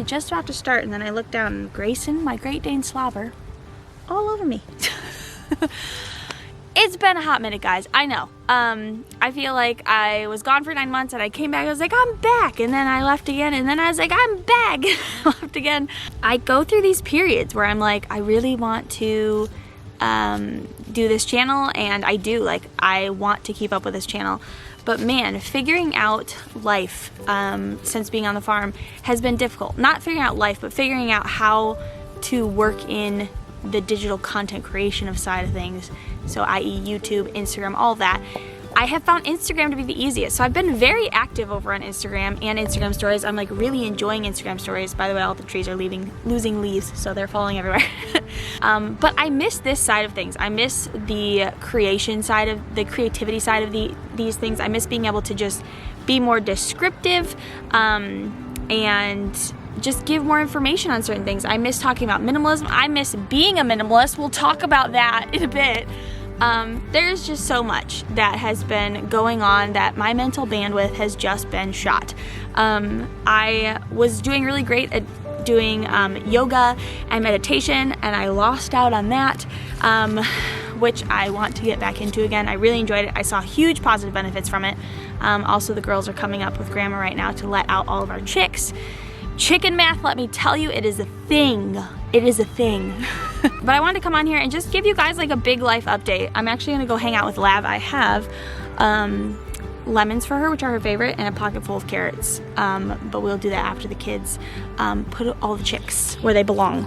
literally just about to start, and then I looked down and Grayson, my Great Dane slobber, all over me. It's been a hot minute, guys. I know. I feel like I was gone for 9 months and I came back. I was like, I'm back. And then I left again. And then I was like, I'm back. Left again. I go through these periods where I'm like, I really want to do this channel. And I do. Like, I want to keep up with this channel. But man, figuring out life since being on the farm has been difficult. Not figuring out life, but figuring out how to work in the digital content creation of side of things. So i.e. YouTube, Instagram, all that. I have found Instagram to be the easiest. So I've been very active over on Instagram and Instagram stories. I'm like really enjoying Instagram stories. By the way, all the trees are losing leaves, so they're falling everywhere. But I miss this side of things. I miss the creation side of the creativity side of these things. I miss being able to just be more descriptive and just give more information on certain things. I miss talking about minimalism. I miss being a minimalist. We'll talk about that in a bit. There's just so much that has been going on that my mental bandwidth has just been shot. I was doing really great at doing yoga and meditation, and I lost out on that, which I want to get back into again. I really enjoyed it. I saw huge positive benefits from it. Also, the girls are coming up with grandma right now to let out all of our chicks. Chicken math, let me tell you, it is a thing. It is a thing. But I wanted to come on here and just give you guys like a big life update. I'm actually gonna go hang out with Lav. I have lemons for her, which are her favorite, and a pocket full of carrots. But we'll do that after the kids put all the chicks where they belong.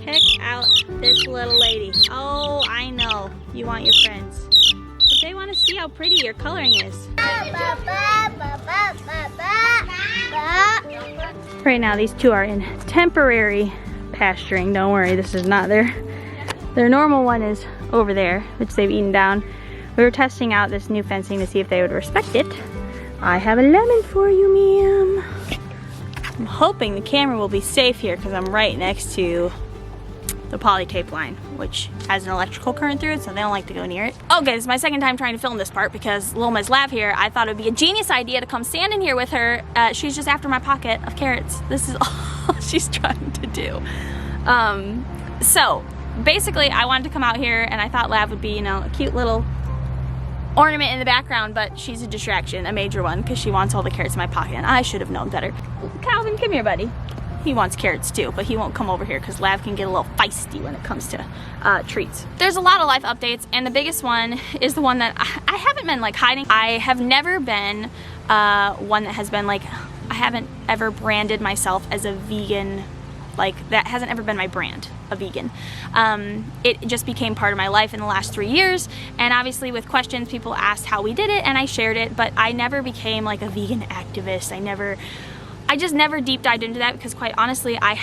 Check out this little lady. Oh, I know. You want your friends. But they want to see how pretty your coloring is. Right now, these two are in temporary pasturing. Don't worry, this is not their normal one is over there, which they've eaten down. We were testing out this new fencing to see if they would respect it. I have a lemon for you, ma'am. I'm hoping the camera will be safe here because I'm right next to the poly tape line, which has an electrical current through it, so they don't like to go near it. Okay, this is my second time trying to film this part because Lil Miss Lav here, I thought it would be a genius idea to come stand in here with her. She's just after my pocket of carrots. This is all she's trying to do. So basically I wanted to come out here and I thought Lav would be, you know, a cute little ornament in the background, but she's a distraction, a major one, because she wants all the carrots in my pocket, and I should have known better. Calvin, come here, buddy. He wants carrots too, but he won't come over here because Lav can get a little feisty when it comes to treats. There's a lot of life updates, and the biggest one is the one that I haven't been like hiding. I have never been one that has been like, I haven't ever branded myself as a vegan. Like, that hasn't ever been my brand, a vegan. It just became part of my life in the last 3 years, and obviously with questions, people asked how we did it, and I shared it, but I never became like a vegan activist. I just never deep dived into that because quite honestly, I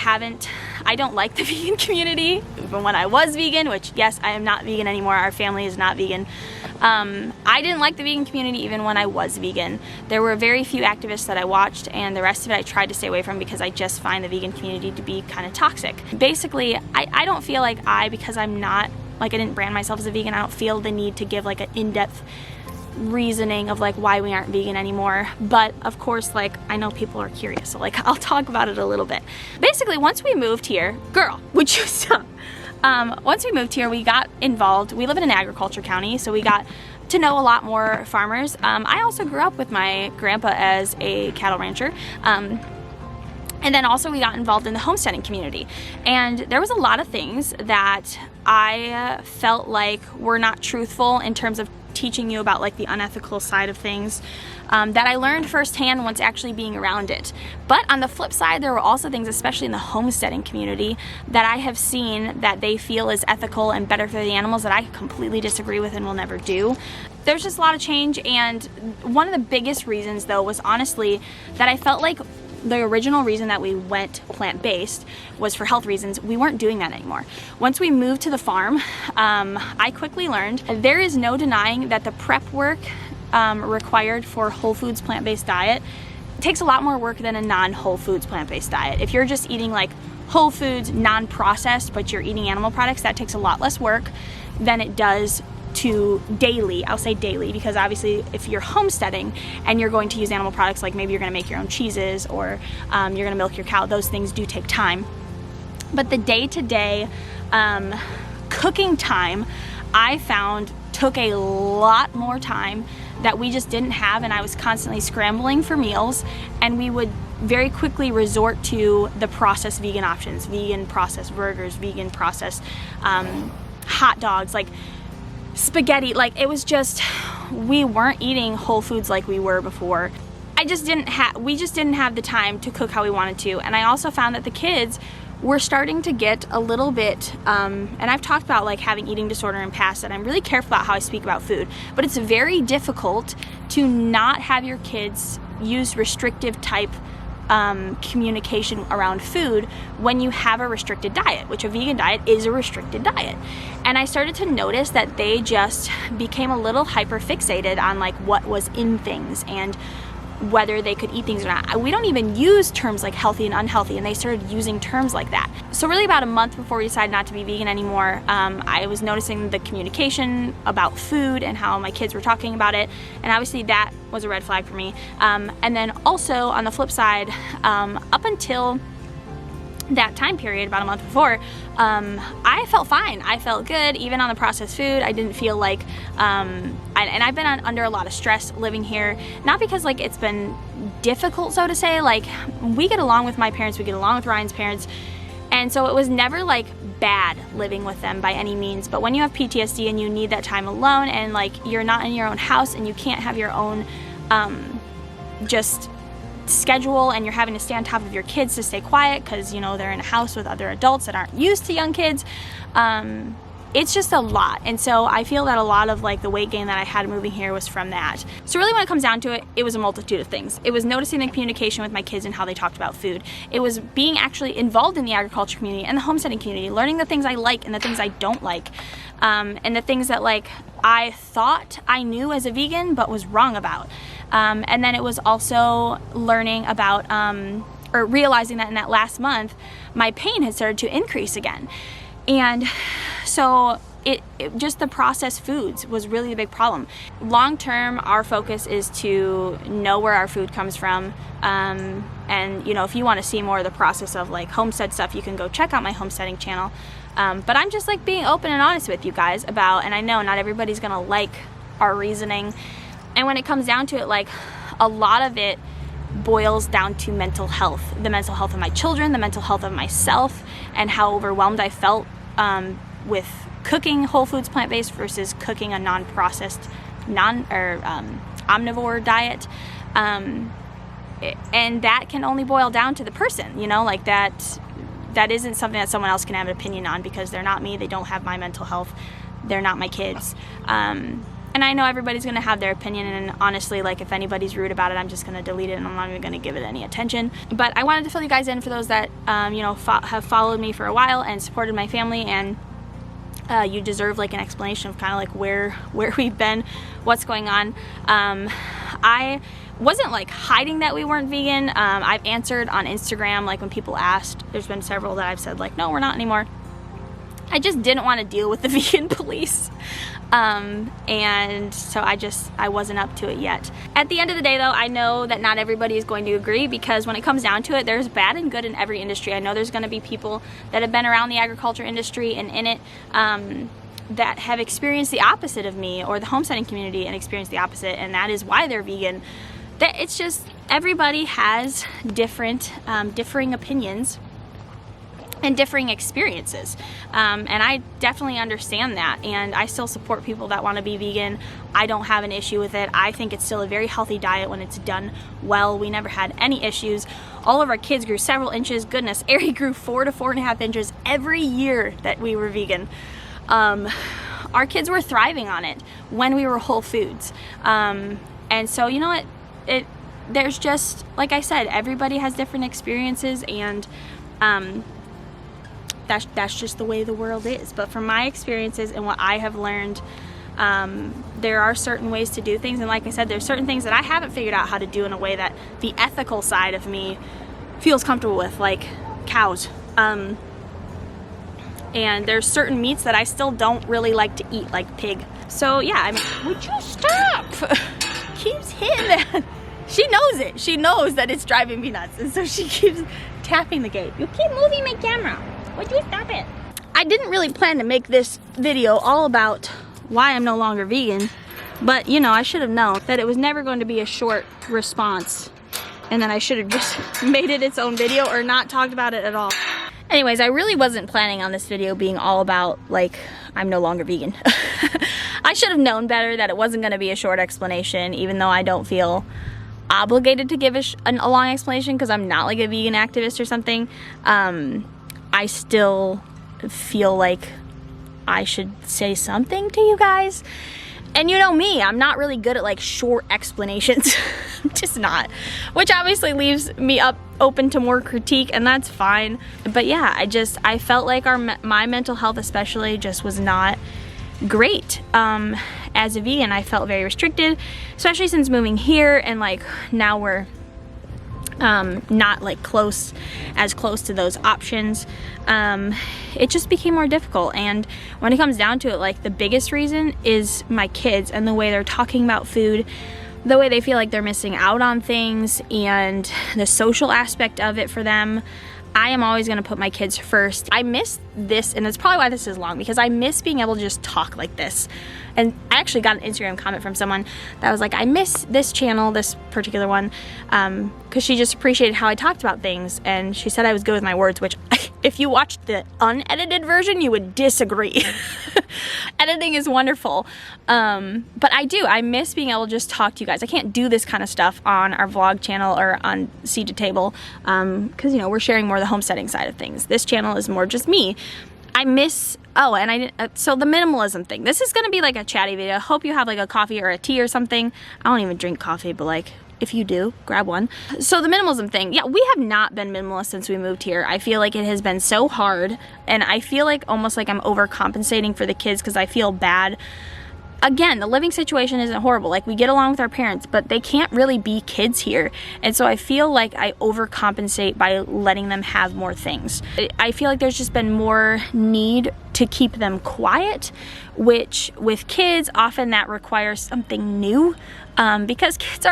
don't like the vegan community. Even when I was vegan, which yes, I am not vegan anymore, our family is not vegan. I didn't like the vegan community even when I was vegan. There were very few activists that I watched, and the rest of it I tried to stay away from because I just find the vegan community to be kind of toxic. Basically, I don't feel like because I'm not, like I didn't brand myself as a vegan, I don't feel the need to give like an in-depth reasoning of like why we aren't vegan anymore. But of course, like, I know people are curious, so like I'll talk about it a little bit. Basically, once we moved here, girl, would you stop? Once we moved here, we got involved. We live in an agriculture county, so we got to know a lot more farmers. I also grew up with my grandpa as a cattle rancher. And then also we got involved in the homesteading community. And there was a lot of things that I felt like were not truthful in terms of teaching you about like the unethical side of things that I learned firsthand once actually being around it. But on the flip side, there were also things, especially in the homesteading community, that I have seen that they feel is ethical and better for the animals that I completely disagree with and will never do. There's just a lot of change, and one of the biggest reasons though was honestly that I felt like the original reason that we went plant-based was for health reasons. We weren't doing that anymore. Once we moved to the farm, I quickly learned there is no denying that the prep work required for whole foods plant-based diet takes a lot more work than a non-whole foods plant-based diet. If you're just eating like whole foods, non-processed, but you're eating animal products, that takes a lot less work than it does to daily, I'll say daily, because obviously if you're homesteading and you're going to use animal products, like maybe you're going to make your own cheeses or you're going to milk your cow, those things do take time. But the day-to-day cooking time, I found, took a lot more time that we just didn't have, and I was constantly scrambling for meals, and we would very quickly resort to the processed vegan options, vegan processed burgers, vegan processed hot dogs, like spaghetti. Like, it was just, we weren't eating whole foods like we were before. We just didn't have the time to cook how we wanted to. And I also found that the kids were starting to get a little bit, and I've talked about like having eating disorder in the past, and I'm really careful about how I speak about food, but it's very difficult to not have your kids use restrictive type communication around food when you have a restricted diet, which a vegan diet is a restricted diet. And I started to notice that they just became a little hyper fixated on like what was in things and whether they could eat things or not. We don't even use terms like healthy and unhealthy, and they started using terms like that. So really about a month before we decided not to be vegan anymore, I was noticing the communication about food and how my kids were talking about it, and obviously that was a red flag for me. And then also on the flip side, up until that time period, about a month before, I felt fine. I felt good, even on the processed food. I didn't feel like, and I've been under a lot of stress living here, not because like it's been difficult, so to say. Like, we get along with my parents, we get along with Ryan's parents, and so it was never like bad living with them by any means. But when you have PTSD and you need that time alone, and like you're not in your own house and you can't have your own just schedule, and you're having to stay on top of your kids to stay quiet because, you know, they're in a house with other adults that aren't used to young kids, it's just a lot. And so I feel that a lot of like the weight gain that I had moving here was from that. So really when it comes down to it, it was a multitude of things. It was noticing the communication with my kids and how they talked about food. It was being actually involved in the agriculture community and the homesteading community, learning the things I like and the things I don't like, and the things that like I thought I knew as a vegan but was wrong about. And then it was also learning about, or realizing that in that last month, my pain had started to increase again. And so it just the processed foods was really a big problem. Long term, our focus is to know where our food comes from. And you know, if you want to see more of the process of like homestead stuff, you can go check out my homesteading channel. But I'm just like being open and honest with you guys about, and I know not everybody's gonna like our reasoning. And when it comes down to it, like a lot of it boils down to mental health, the mental health of my children, the mental health of myself, and how overwhelmed I felt with cooking whole foods plant-based versus cooking a non-processed, omnivore diet. And that can only boil down to the person, you know, like that isn't something that someone else can have an opinion on, because they're not me, they don't have my mental health, they're not my kids. And I know everybody's going to have their opinion, and honestly, like if anybody's rude about it, I'm just going to delete it and I'm not even going to give it any attention. But I wanted to fill you guys in for those that, you know, have followed me for a while and supported my family, and you deserve like an explanation of kind of like where we've been, what's going on. I wasn't like hiding that we weren't vegan. I've answered on Instagram, like when people asked, there's been several that I've said like, no, we're not anymore. I just didn't want to deal with the vegan police. And so I wasn't up to it yet. At the end of the day though, I know that not everybody is going to agree, because when it comes down to it, there's bad and good in every industry. I know there's going to be people that have been around the agriculture industry and in it, that have experienced the opposite of me, or the homesteading community and experienced the opposite, and that is why they're vegan. That it's just, everybody has differing opinions and differing experiences, and I definitely understand that, and I still support people that want to be vegan. I don't have an issue with it. I think it's still a very healthy diet when it's done well. We never had any issues. All of our kids grew several inches. Goodness, Ari grew 4 to 4.5 inches every year that we were vegan. Our kids were thriving on it when we were whole foods, and so you know what, there's just, like I said, everybody has different experiences, and that's just the way the world is. But from my experiences and what I have learned, there are certain ways to do things, and like I said, there's certain things that I haven't figured out how to do in a way that the ethical side of me feels comfortable with, like cows. And there's certain meats that I still don't really like to eat, like pig. So yeah, I mean, would you stop? Keeps hitting that. She knows it. She knows that it's driving me nuts, and so she keeps tapping the gate. You keep moving my camera. Would you stop it? I didn't really plan to make this video all about why I'm no longer vegan, but you know, I should have known that it was never going to be a short response, and then I should have just made it its own video or not talked about it at all. Anyways, I really wasn't planning on this video being all about, like, I'm no longer vegan. I should have known better that it wasn't going to be a short explanation, even though I don't feel obligated to give a long explanation because I'm not like a vegan activist or something. I still feel like I should say something to you guys. And you know me, I'm not really good at like short explanations. I'm just not. Which obviously leaves me open to more critique, and that's fine. But yeah, I felt like my mental health especially just was not great. As a vegan, I felt very restricted, especially since moving here, and like now we're not like as close to those options. It just became more difficult, and when it comes down to it, like the biggest reason is my kids and the way they're talking about food, the way they feel like they're missing out on things, and the social aspect of it for them. I am always going to put my kids first. I miss this, and that's probably why this is long, because I miss being able to just talk like this. And I actually got an Instagram comment from someone that was like, I miss this channel, this particular one, because she just appreciated how I talked about things, and she said I was good with my words, which if you watched the unedited version, you would disagree. Editing is wonderful. But I miss being able to just talk to you guys. I can't do this kind of stuff on our vlog channel or on Seed to Table, because, you know, we're sharing more of the homesteading side of things. This channel is more just me. I miss, so the minimalism thing. This is going to be like a chatty video. I hope you have like a coffee or a tea or something. I don't even drink coffee, but like, if you do, grab one. So the minimalism thing, yeah, we have not been minimalist since we moved here. I feel like it has been so hard, and I feel like almost like I'm overcompensating for the kids because I feel bad. Again, the living situation isn't horrible. Like, we get along with our parents, but they can't really be kids here. And so I feel like I overcompensate by letting them have more things. I feel like there's just been more need to keep them quiet, which with kids, often that requires something new, because kids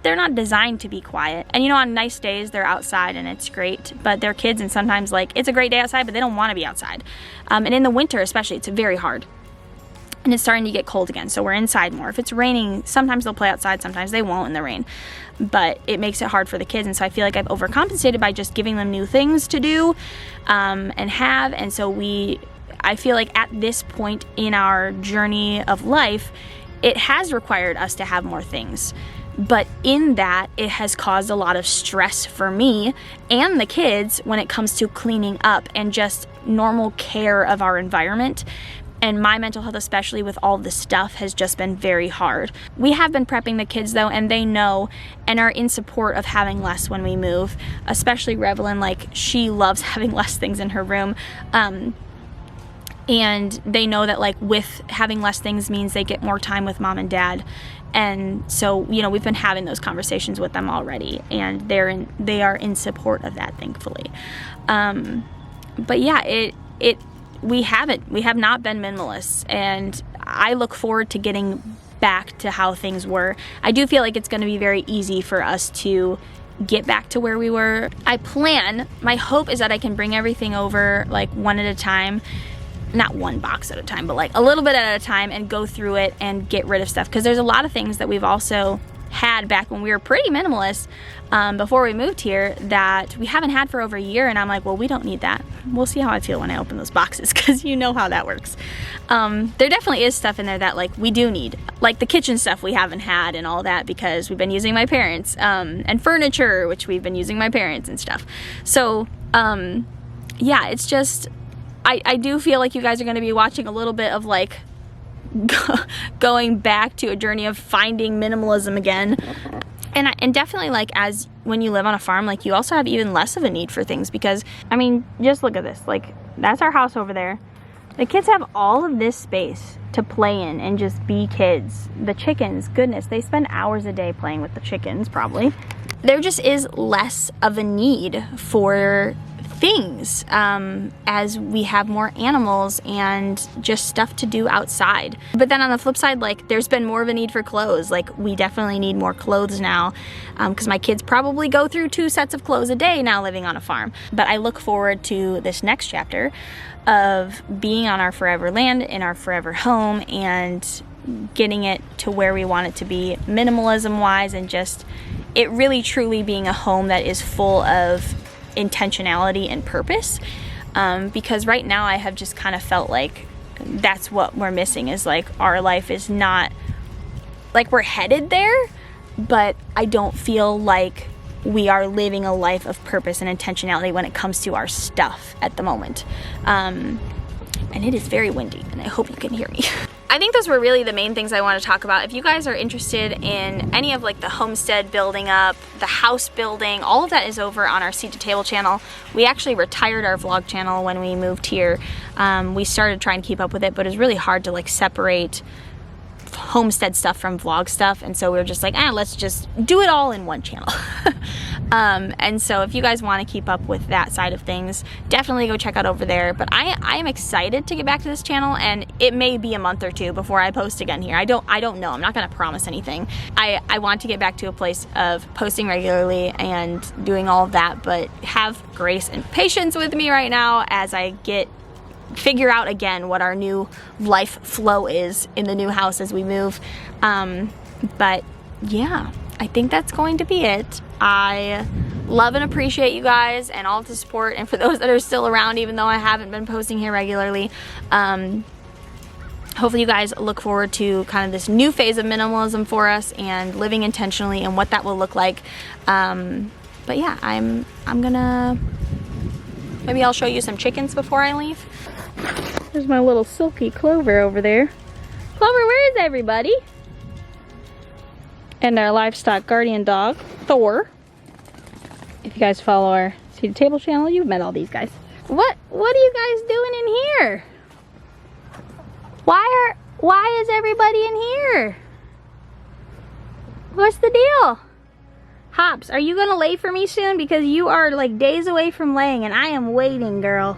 they're not designed to be quiet. And you know, on nice days, they're outside and it's great, but they're kids, and sometimes like it's a great day outside, but they don't want to be outside. And in the winter especially, it's very hard. And it's starting to get cold again, so we're inside more. If it's raining, sometimes they'll play outside, sometimes they won't in the rain. But it makes it hard for the kids, and so I feel like I've overcompensated by just giving them new things to do and have. And so I feel like at this point in our journey of life, it has required us to have more things. But in that, it has caused a lot of stress for me and the kids when it comes to cleaning up and just normal care of our environment. And my mental health, especially with all this stuff, has just been very hard. We have been prepping the kids though, and they know and are in support of having less when we move, especially Revelyn. Like, she loves having less things in her room. And they know that like with having less things means they get more time with mom and dad. And so, you know, we've been having those conversations with them already, and they are in support of that, thankfully. But yeah, we have not been minimalists, and I look forward to getting back to how things were. I do feel like it's going to be very easy for us to get back to where we were. My hope is that I can bring everything over like one at a time, not one box at a time, but like a little bit at a time, and go through it and get rid of stuff, because there's a lot of things that we've also had back when we were pretty minimalist before we moved here that we haven't had for over a year, and I'm like, well, we don't need that. We'll see how I feel when I open those boxes, because you know how that works. There definitely is stuff in there that like we do need, like the kitchen stuff we haven't had and all that, because we've been using my parents, and furniture, which we've been using my parents and stuff. So yeah, it's just I do feel like you guys are going to be watching a little bit of like going back to a journey of finding minimalism again. And definitely, like, as when you live on a farm, like, you also have even less of a need for things, because I mean, just look at this. Like, that's our house over there. The kids have all of this space to play in and just be kids. The chickens, goodness, they spend hours a day playing with the chickens, probably. There just is less of a need for things as we have more animals and just stuff to do outside. But then on the flip side, like, there's been more of a need for clothes. Like, we definitely need more clothes now because my kids probably go through 2 sets of clothes a day now living on a farm. But I look forward to this next chapter of being on our forever land, in our forever home, and getting it to where we want it to be minimalism wise, and just it really truly being a home that is full of intentionality and purpose, because right now I have just kind of felt like that's what we're missing, is like our life is not like, we're headed there, but I don't feel like we are living a life of purpose and intentionality when it comes to our stuff at the moment. And it is very windy, and I hope you can hear me. I think those were really the main things I want to talk about. If you guys are interested in any of like the homestead building up, the house building, all of that is over on our Seat to Table channel. We actually retired our vlog channel when we moved here. We started trying to keep up with it, but it was really hard to like separate homestead stuff from vlog stuff, and so we were just like, let's just do it all in one channel. And so if you guys want to keep up with that side of things, definitely go check out over there. But I am excited to get back to this channel, and it may be a month or 2 before I post again here. I don't know. I'm not gonna promise anything. I want to get back to a place of posting regularly and doing all of that, but have grace and patience with me right now as I figure out again what our new life flow is in the new house as we move. But yeah, I think that's going to be it. I love and appreciate you guys and all of the support, and for those that are still around even though I haven't been posting here regularly. Hopefully you guys look forward to kind of this new phase of minimalism for us and living intentionally and what that will look like. But yeah, I'm gonna, maybe I'll show you some chickens before I leave. There's my little silky Clover over there. Clover, where is everybody? And our livestock guardian dog, Thor. If you guys follow our Seat to Table channel, you've met all these guys. What are you guys doing in here? Why is everybody in here? What's the deal? Hops, are you gonna lay for me soon? Because you are like days away from laying and I am waiting, girl.